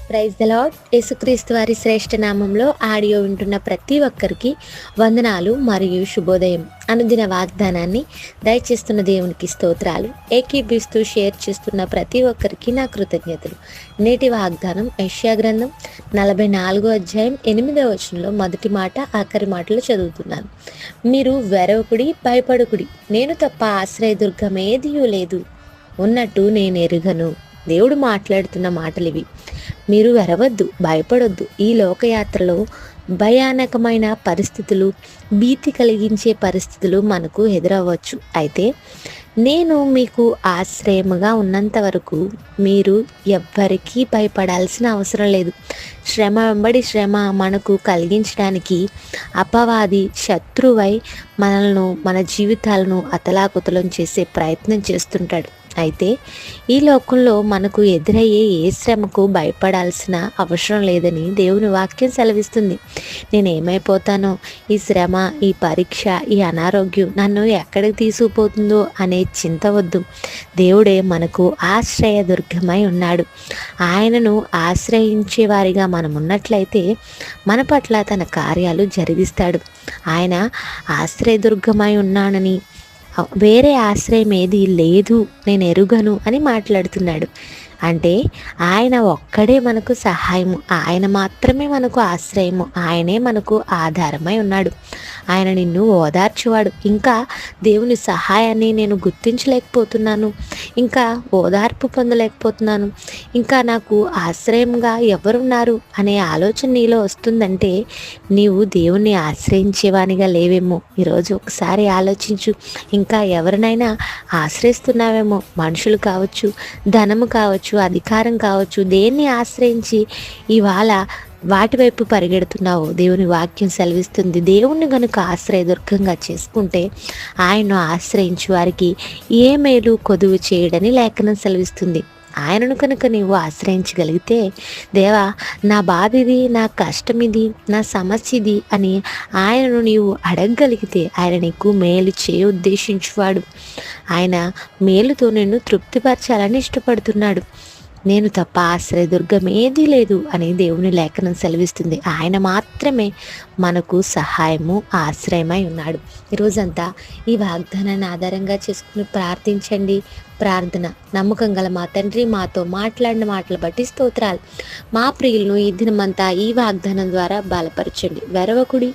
Praise the lord. యేసుక్రీస్తు వారి శ్రేష్ఠ నామంలో ఆడియో వింటున్న ప్రతి ఒక్కరికి వందనాలు మరియు శుభోదయం. అనుదిన వాగ్దానాన్ని దయచేస్తున్న దేవునికి స్తోత్రాలు. ఏకీభిస్తూ షేర్ చేస్తున్న ప్రతి ఒక్కరికి నా కృతజ్ఞతలు. నేటి వాగ్దానం యెషయా గ్రంథం 44వ అధ్యాయం 8వ వచనంలో మొదటి మాట ఆఖరి మాటలు చదువుతున్నాను. మీరు వెరవకుడి, భయపడుకుడి, నేను తప్ప ఆశ్రయదుర్గం ఏదియూ లేదు, ఉన్నట్టు నేను ఎరుగను. దేవుడు మాట్లాడుతున్న మాటలు ఇవి. మీరు వెరవద్దు, భయపడొద్దు. ఈ లోకయాత్రలో భయానకమైన పరిస్థితులు, భీతి కలిగించే పరిస్థితులు మనకు ఎదురవ్వచ్చు. అయితే నేను మీకు ఆశ్రయముగా ఉన్నంత వరకు మీరు ఎవ్వరికీ భయపడాల్సిన అవసరం లేదు. శ్రమ వెంబడి శ్రమ మనకు కలిగించడానికి అపవాది శత్రువై మన జీవితాలను అతలాకుతలం చేసే ప్రయత్నం చేస్తుంటాడు. అయితే ఈ లోకంలో మనకు ఎదురయ్యే ఏ శ్రమకు భయపడాల్సిన అవసరం లేదని దేవుని వాక్యం సెలవిస్తుంది. నేనేమైపోతానో, ఈ శ్రమ, ఈ పరీక్ష, ఈ అనారోగ్యం నన్ను ఎక్కడికి తీసుకుపోతుందో అనే చింత వద్దు. దేవుడే మనకు ఆశ్రయదుర్గమై ఉన్నాడు. ఆయనను ఆశ్రయించే వారిగా మనం ఉన్నట్లయితే మన పట్ల తన కార్యాలు జరిగిస్తాడు. ఆయన ఆశ్రయదుర్గమై ఉన్నానని, వేరే ఆశ్రయం ఏది లేదు, నేను ఎరుగను అని మాట్లాడుతున్నాడు. అంటే ఆయన ఒక్కడే మనకు సహాయము, ఆయన మాత్రమే మనకు ఆశ్రయము, ఆయనే మనకు ఆధారమై ఉన్నాడు. ఆయన నిన్ను ఓదార్చువాడు. ఇంకా దేవుని సహాయాన్ని నేను గుర్తించలేకపోతున్నాను, ఇంకా ఓదార్పు పొందలేకపోతున్నాను, ఇంకా నాకు ఆశ్రయంగా ఎవరున్నారు అనే ఆలోచన నీలో వస్తుందంటే నీవు దేవుణ్ణి ఆశ్రయించేవానిగా లేవేమో. ఈరోజు ఒకసారి ఆలోచించు. ఇంకా ఎవరినైనా ఆశ్రయిస్తున్నావేమో. మనుషులు కావచ్చు, ధనము కావచ్చు, అధికారం కావచ్చు, దేన్ని ఆశ్రయించి ఇవాళ వాటి వైపు పరిగెడుతున్నావు. దేవుని వాక్యం సెలవిస్తుంది, దేవుణ్ణి గనుక ఆశ్రయదుర్గంగా చేసుకుంటే ఆయన్ను ఆశ్రయించు వారికి ఏ మేలు కొదువు చేయడని లేఖనం సెలవిస్తుంది. ఆయనను కనుక నీవు ఆశ్రయించగలిగితే, దేవా నా బాధ ఇది, నా కష్టం ఇది, నా సమస్య ఇది అని ఆయనను నీవు అడగగలిగితే ఆయన నీకు మేలు ఉద్దేశించువాడు. ఆయన మేలుతో నిన్ను తృప్తిపరచాలని ఇష్టపడుతున్నాడు. నేను తప్ప ఆశ్రయదుర్గం ఏదీ లేదు అని దేవుని లేఖనం సెలవిస్తుంది. ఆయన మాత్రమే మనకు సహాయము, ఆశ్రయమై ఉన్నాడు. ఈరోజంతా ఈ వాగ్దానాన్ని ఆధారంగా చేసుకుని ప్రార్థించండి. ప్రార్థన. నమ్మకం గల మా తండ్రి, మాతో మాట్లాడిన మాటలు బట్టి స్తోత్రాలు. మా ప్రియులను ఈ దినమంతా ఈ వాగ్దానం ద్వారా బలపరచండి. వెరవకుడి,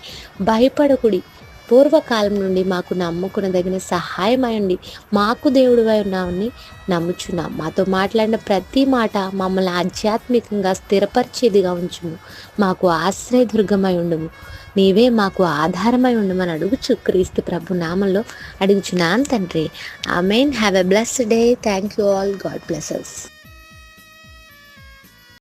భయపడకుడి. పూర్వకాలం నుండి మాకు నమ్ముకునదగిన సహాయమయండి. మాకు దేవుడివై ఉన్నామని నమ్ముచున్నాం. మాతో మాట్లాడిన ప్రతి మాట మమ్మల్ని ఆధ్యాత్మికంగా స్థిరపరిచేదిగా ఉంచుము. మాకు ఆశ్రయదుర్గమై ఉండుము. నీవే మాకు ఆధారమై ఉండమని అడుగుచు క్రీస్తు ప్రభు నామంలో అడుగుచున్నాను తండ్రి. Amen. Have a blessed day. Thank you all. God bless us.